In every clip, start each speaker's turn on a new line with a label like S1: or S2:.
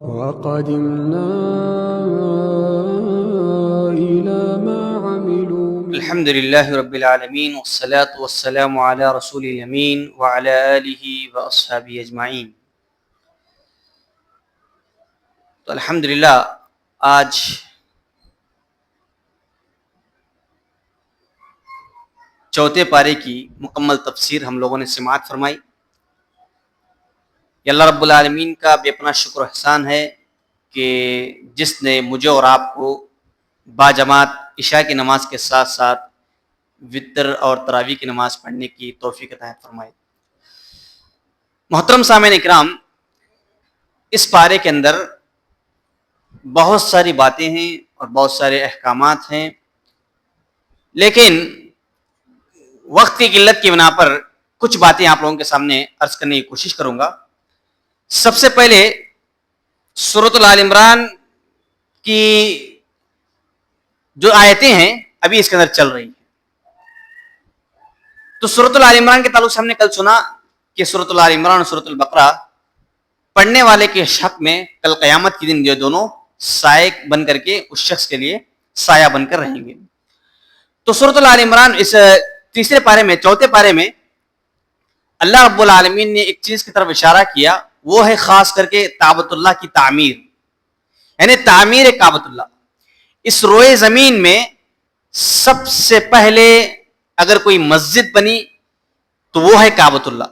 S1: وقدمنا إلى ما عملوا
S2: الحمد للہ رب العالمین والصلاة والسلام علی رسول الامین وعلی آلہ واصحابہ اجمعین۔ تو الحمدللہ آج چوتھے پارے کی مکمل تفسیر ہم لوگوں نے سماعت فرمائی۔ یہ اللہ رب العالمین کا بے پناہ شکر و احسان ہے کہ جس نے مجھے اور آپ کو باجماعت عشاء کی نماز کے ساتھ ساتھ وتر اور تراویح کی نماز پڑھنے کی توفیق عطا فرمائے۔ محترم سامعین اکرام، اس پارے کے اندر بہت ساری باتیں ہیں اور بہت سارے احکامات ہیں، لیکن وقت کی قلت کی بنا پر کچھ باتیں آپ لوگوں کے سامنے عرض کرنے کی کوشش کروں گا۔ سب سے پہلے سورۃ آل عمران کی جو آیتیں ہیں ابھی اس کے اندر چل رہی ہیں، تو سورۃ آل عمران کے تعلق سے ہم نے کل سنا کہ سورۃ آل عمران اور سورۃ البقرہ پڑھنے والے کے حق میں کل قیامت کے دن یہ دونوں سائے بن کر کے اس شخص کے لیے سایہ بن کر رہیں گے۔ تو سورۃ آل عمران اس تیسرے پارے میں، چوتھے پارے میں اللہ رب العالمین نے ایک چیز کی طرف اشارہ کیا، وہ ہے خاص کر کے کعبۃ اللہ کی تعمیر، یعنی تعمیر کعبۃ اللہ۔ اس روئے زمین میں سب سے پہلے اگر کوئی مسجد بنی تو وہ ہے کعبۃ اللہ۔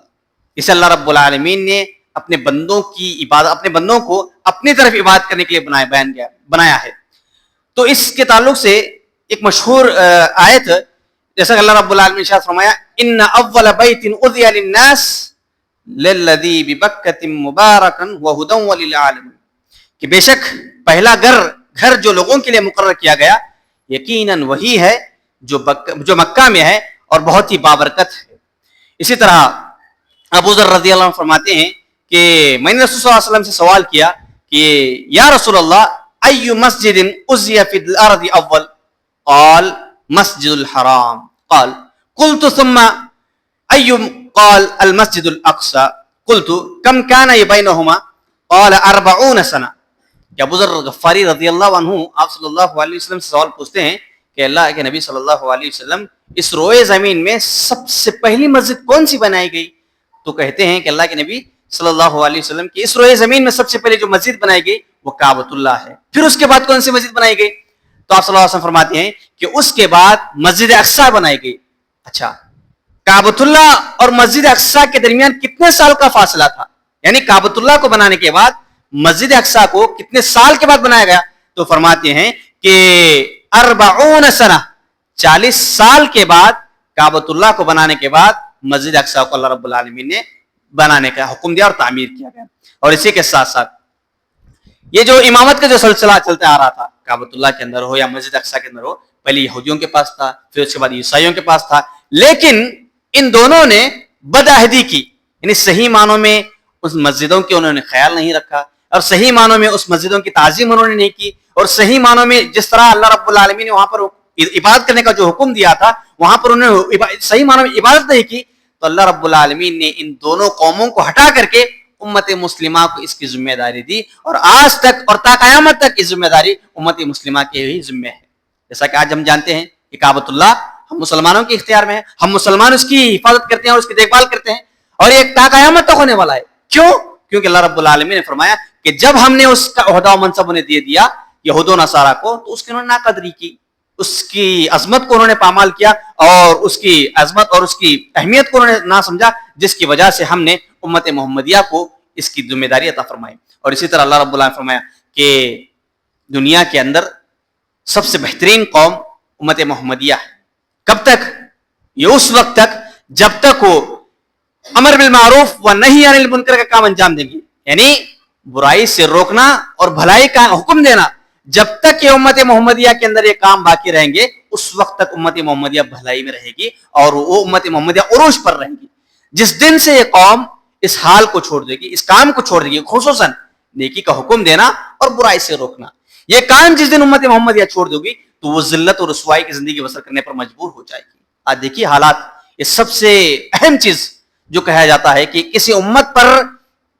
S2: اسے اللہ رب العالمین نے اپنے بندوں کی عبادت، اپنے بندوں کو اپنی طرف عبادت کرنے کے لیے بنایا ہے۔ تو اس کے تعلق سے ایک مشہور آیت جیسا کہ اللہ رب العالمین نے ارشاد فرمایا، ان اول بیت اذی للناس للذی ببکۃ مبارکا وہدی للعالمین، کہ بے شک پہلا گھر جو لوگوں کے لیے مقرر کیا گیا یقیناً وہی ہے جو مکہ میں ہے اور بہت ہی بابرکت ہے۔ اسی طرح ابو ذر رضی اللہ عنہ فرماتے ہیں کہ میں نے رسول صلی اللہ علیہ وسلم سے سوال کیا کہ یا رسول اللہ ای مسجد اُزِّیَ فی الارض اول؟ قال مسجد الحرام۔ قال قلت ثم ای؟ قال المسجد الاقصى۔ قلت کم کان بینہما؟ قال 40 سنہ۔ کہ ابو ذر غفاری رضی اللہ عنہ آپ صلی اللہ علیہ وسلم سے سوال پوچھتے ہیں کہ اللہ کے نبی صلی اللہ علیہ وسلم اس روئے زمین میں سب سے پہلی مسجد کون سی بنائی گئی؟ تو کہتے ہیں کہ اللہ کے نبی صلی اللہ علیہ وسلم کی اس روئے زمین میں سب سے پہلے جو مسجد بنائی گئی وہ کعبۃ اللہ ہے۔ پھر اس کے بعد کون سی مسجد بنائی گئی؟ تو آپ صلی اللہ علیہ وسلم فرماتے ہیں کہ اس کے بعد مسجد اقصیٰ بنائی گئی۔ اچھا، کعبۃ اللہ اور مسجد اقصیٰ کے درمیان کتنے سال کا فاصلہ تھا؟ یعنی کعبۃ اللہ کو بنانے کے بعد مسجد اقصیٰ کو کتنے سال کے بعد بنایا گیا؟ تو فرماتے ہیں کہ 40 سنہ، 40 سال کے بعد کعبۃ اللہ کو بنانے کے بعد مسجد اقصیٰ کو اللہ رب العالمین نے بنانے کا حکم دیا اور تعمیر کیا گیا۔ اور اسی کے ساتھ ساتھ یہ جو امامت کا جو سلسلہ چلتا آ رہا تھا کعبۃ اللہ کے اندر ہو یا مسجد اقصیٰ کے اندر ہو، پہلے یہودیوں کے پاس تھا، پھر اس کے بعد عیسائیوں کے پاس تھا، لیکن ان دونوں نے بدعہدی کی، یعنی صحیح معنوں میں اس مسجدوں کے انہوں نے خیال نہیں رکھا، اور صحیح معنوں میں اس مسجدوں کی تعظیم انہوں نے نہیں کی، اور صحیح معنوں میں جس طرح اللہ رب العالمین نے وہاں پر عبادت کرنے کا جو حکم دیا تھا وہاں پر انہوں نے صحیح معنوں میں عبادت نہیں کی۔ تو اللہ رب العالمین نے ان دونوں قوموں کو ہٹا کر کے امت مسلمہ کو اس کی ذمہ داری دی، اور آج تک اور تا قیامت تک اس ذمہ داری امت مسلمہ کے ہی ذمہ ہے۔ جیسا کہ آج ہم جانتے ہیں کہ کعبۃ اللہ ہم مسلمانوں کے اختیار میں ہے، ہم مسلمان اس کی حفاظت کرتے ہیں اور اس کی دیکھ بھال کرتے ہیں، اور یہ تا قیامت تک ہونے والا ہے۔ کیوں؟ کیونکہ اللہ رب العالمین نے فرمایا کہ جب ہم نے اس کا عہدہ و منصب انہیں دے دیا یہود و نصارہ کو، تو اس کی انہوں نے ناقدری کی، اس کی عظمت کو انہوں نے پامال کیا، اور اس کی عظمت اور اس کی اہمیت کو انہوں نے نہ سمجھا، جس کی وجہ سے ہم نے امت محمدیہ کو اس کی ذمہ داری عطا فرمائی۔ اور اسی طرح اللہ رب العالمین نے فرمایا کہ دنیا کے اندر سب سے بہترین قوم امت محمدیہ ہے۔ کب تک؟ یہ اس وقت تک جب تک وہ امر بالمعروف و نہی عن المنکر کا کام انجام دیں گے، یعنی برائی سے روکنا اور بھلائی کا حکم دینا، جب تک یہ امت محمدیہ کے اندر یہ کام باقی رہیں گے اس وقت تک امت محمدیہ بھلائی میں رہے گی اور وہ امت محمدیہ عروج پر رہیں گی۔ جس دن سے یہ قوم اس حال کو چھوڑ دے گی، اس کام کو چھوڑ دے گی، خصوصاً نیکی کا حکم دینا اور برائی سے روکنا، یہ کام جس دن امت محمدیہ چھوڑ دے گی تو وہ ذلت اور رسوائی کی زندگی بسر کرنے پر مجبور ہو جائے گی۔ آج دیکھیے حالات، یہ سب سے اہم چیز جو کہا جاتا ہے کہ کسی امت پر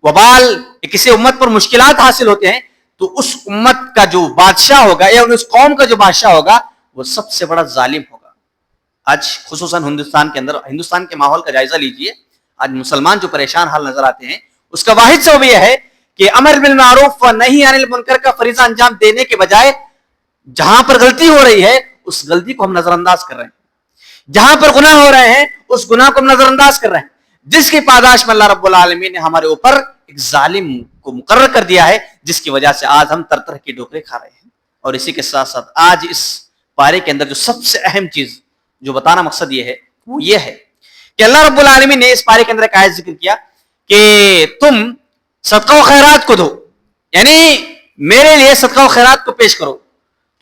S2: وبال کسی امت پر مشکلات حاصل ہوتے ہیں تو اس امت کا جو بادشاہ ہوگا یا اس قوم کا جو بادشاہ ہوگا وہ سب سے بڑا ظالم ہوگا. آج خصوصاً ہندوستان کے اندر ہندوستان کے ماحول کا جائزہ لیجئے. آج مسلمان جو پریشان حال نظر آتے ہیں اس کا واحد سبب یہ ہے کہ امر بالمعروف و نہی عن المنکر کا فریضہ انجام دینے کے بجائے جہاں پر غلطی ہو رہی ہے اس غلطی کو ہم نظر انداز کر رہے ہیں, جہاں پر گناہ ہو رہے ہیں اس گناہ کو ہم نظر انداز کر رہے ہیں, جس کی پاداش میں اللہ رب العالمین نے ہمارے اوپر ایک ظالم کو مقرر کر دیا ہے, جس کی وجہ سے آج ہم طرح طرح کی ڈھوکرے کھا رہے ہیں. اور اسی کے ساتھ ساتھ آج اس پارے کے اندر جو سب سے اہم چیز جو بتانا مقصد یہ ہے وہ یہ ہے کہ اللہ رب العالمین نے اس پارے کے اندر ایک آیت ذکر کیا کہ تم صدقہ و خیرات کو دو, یعنی میرے لیے صدقہ و خیرات کو پیش کرو.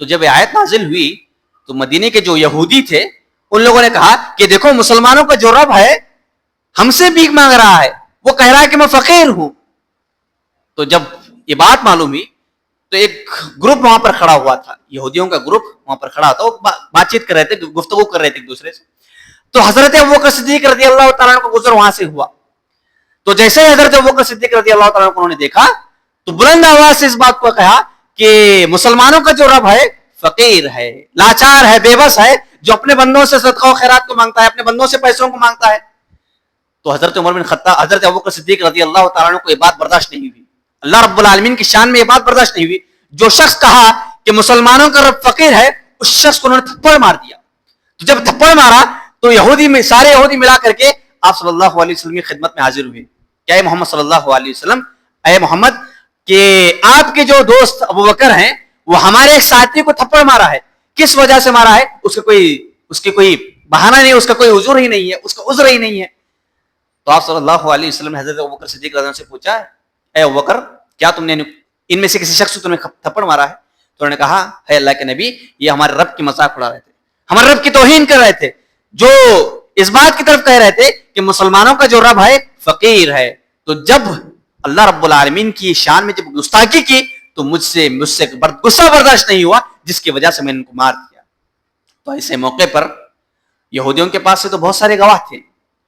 S2: تو جب یہ آیت نازل ہوئی تو مدینے کے جو یہودی تھے ان لوگوں نے کہا کہ دیکھو مسلمانوں کا جو رب ہے ہم سے بھیک مانگ رہا ہے, وہ کہہ رہا ہے کہ میں فقیر ہوں. تو جب یہ بات معلوم ہوئی تو ایک گروپ وہاں پر کھڑا ہوا تھا, یہودیوں کا گروپ وہاں پر کھڑا تھا, وہ بات چیت کر رہے تھے, گفتگو کر رہے تھے ایک دوسرے سے. تو حضرت ابوبکر صدیق رضی اللہ تعالیٰ عنہ کا گزر وہاں سے ہوا. تو جیسے ہی حضرت ابوبکر صدیق رضی اللہ تعالیٰ عنہ کو انہوں نے دیکھا تو بلند آواز سے اس بات کو کہا کہ مسلمانوں کا جو رب ہے فقیر ہے, لاچار ہے, بے بس ہے, جو اپنے بندوں سے صدقہ و خیرات کو مانگتا ہے, اپنے بندوں سے پیسوں کو مانگتا ہے. تو حضرت عمر بن خطاب حضرت ابوبکر صدیق رضی اللہ تعالیٰ عنہ کو یہ بات برداشت نہیں ہوئی, اللہ رب العالمین کی شان میں یہ بات برداشت نہیں ہوئی. جو شخص کہا کہ مسلمانوں کا رب فقیر ہے اس شخص کو انہوں نے تھپڑ مار دیا. تو جب تھپڑ مارا تو یہودی میں سارے یہودی ملا کر کے آپ صلی اللہ علیہ وسلم کی خدمت میں حاضر ہوئے. کیا محمد صلی اللہ علیہ وسلم, اے محمد کہ آپ کے جو دوست ابوبکر ہیں وہ ہمارے ایک ساتھی کو تھپڑ مارا ہے, کس وجہ سے مارا ہے, اس کے کوئی بہانہ نہیں, اس کا کوئی عذر ہی نہیں ہے, اس کا عذر ہی نہیں ہے. تو آپ صلی اللہ علیہ وسلم نے حضرت ابوبکر صدیق رضی اللہ عنہ سے پوچھا, اے ابوبکر کیا تم نے ان میں سے کسی شخص کو تم نے تھپڑ مارا ہے؟ تو انہوں نے کہا ہے اللہ کے نبی یہ ہمارے رب کی مذاق اڑا رہے تھے, ہمارے رب کی توہین کر رہے تھے, جو اس بات کی طرف کہہ رہے تھے کہ مسلمانوں کا جو رب ہے فقیر ہے. تو جب اللہ رب العالمین کی شان میں جب گستاخی کی تو مجھ سے غصہ برداشت نہیں ہوا, جس کی وجہ سے میں نے ان کو مار دیا. تو ایسے موقع پر یہودیوں کے پاس سے تو بہت سارے گواہ تھے,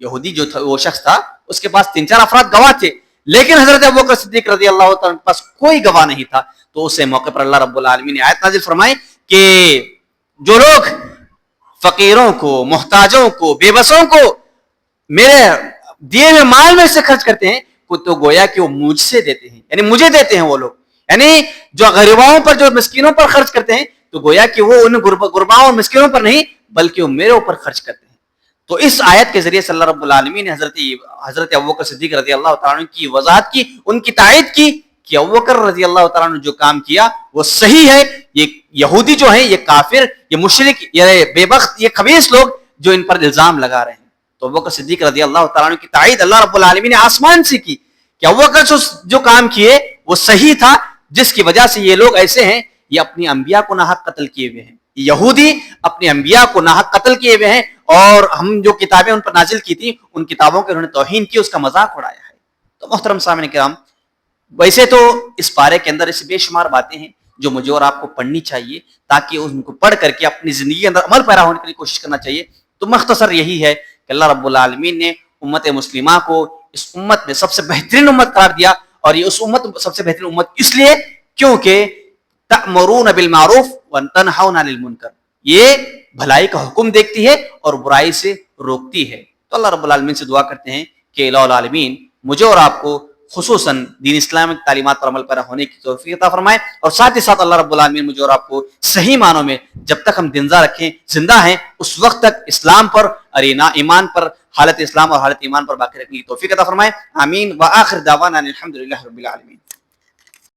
S2: یہودی جو تھا وہ شخص تھا اس کے پاس 3-4 افراد گواہ تھے, لیکن حضرت ابوبکر صدیق رضی اللہ تعالیٰ کے پاس کوئی گواہ نہیں تھا. تو اسے موقع پر اللہ رب العالمین نے آیت نازل فرمائی کہ جو لوگ فقیروں کو, محتاجوں کو, بے بسوں کو میرے دیے ہوئے مال میں سے خرچ کرتے ہیں تو گویا کہ وہ مجھ سے دیتے ہیں, یعنی مجھے دیتے ہیں وہ لوگ, یعنی جو غریباؤں پر جو مسکینوں پر خرچ کرتے ہیں تو گویا کہ وہ ان غرباؤں اور مسکینوں پر نہیں بلکہ وہ میرے اوپر خرچ کرتے ہیں. تو اس آیت کے ذریعے سے اللہ رب العالمین نے حضرت ابوبکر صدیق رضی اللہ تعالیٰ عنہ کی وضاحت کی, ان کی تائید کی کہ ابوبکر رضی اللہ تعالیٰ عنہ جو کام کیا وہ صحیح ہے. یہ یہودی جو ہیں یہ کافر, یہ مشرک, یہ بے بخت, یہ خبیث لوگ جو ان پر الزام لگا رہے ہیں. تو ابوبکر صدیق رضی اللہ تعالیٰ عنہ کی تائید اللہ رب العالمین نے آسمان سے کی کہ ابوبکر جو کام کیے وہ صحیح تھا, جس کی وجہ سے یہ لوگ ایسے ہیں یہ اپنی انبیاء کو ناحق قتل کیے ہوئے ہیں, یہودی اپنی انبیاء کو ناحق قتل کیے ہوئے ہیں, اور ہم جو کتابیں ان پر نازل کی تھی ان کتابوں کے انہوں نے توہین کی, اس کا مذاق اڑایا ہے. تو محترم سامعین کرام, ویسے تو اس پارے کے اندر ایسی بے شمار باتیں ہیں جو مجھے اور آپ کو پڑھنی چاہیے تاکہ ان کو پڑھ کر کے اپنی زندگی کے اندر عمل پیرا ہونے کی کوشش کرنا چاہیے. تو مختصر یہی ہے کہ اللہ رب العالمین نے امت مسلمہ کو اس امت میں سب سے بہترین امت قرار دیا, اور یہ اس امت سب سے بہترین امت اس لیے کیونکہ تأمرون بالمعروف وتنہون عن المنکر, یہ بھلائی کا حکم دیکھتی ہے اور برائی سے روکتی ہے. تو اللہ رب العالمین سے دعا کرتے ہیں کہ الہ العالمین مجھے اور آپ کو خصوصاً دین اسلامک تعلیمات پر عمل پیرا ہونے کی توفیق عطا فرمائے, اور ساتھ ہی ساتھ اللہ رب العالمین مجھے اور آپ کو صحیح معنوں میں جب تک ہم زندہ ہیں اس وقت تک اسلام پر اور ایمان پر, حالت اسلام اور حالت ایمان پر باقی رکھنے کی توفیق عطا فرمائے. آمین. وآخر دعوانا الحمدللہ رب العالمین.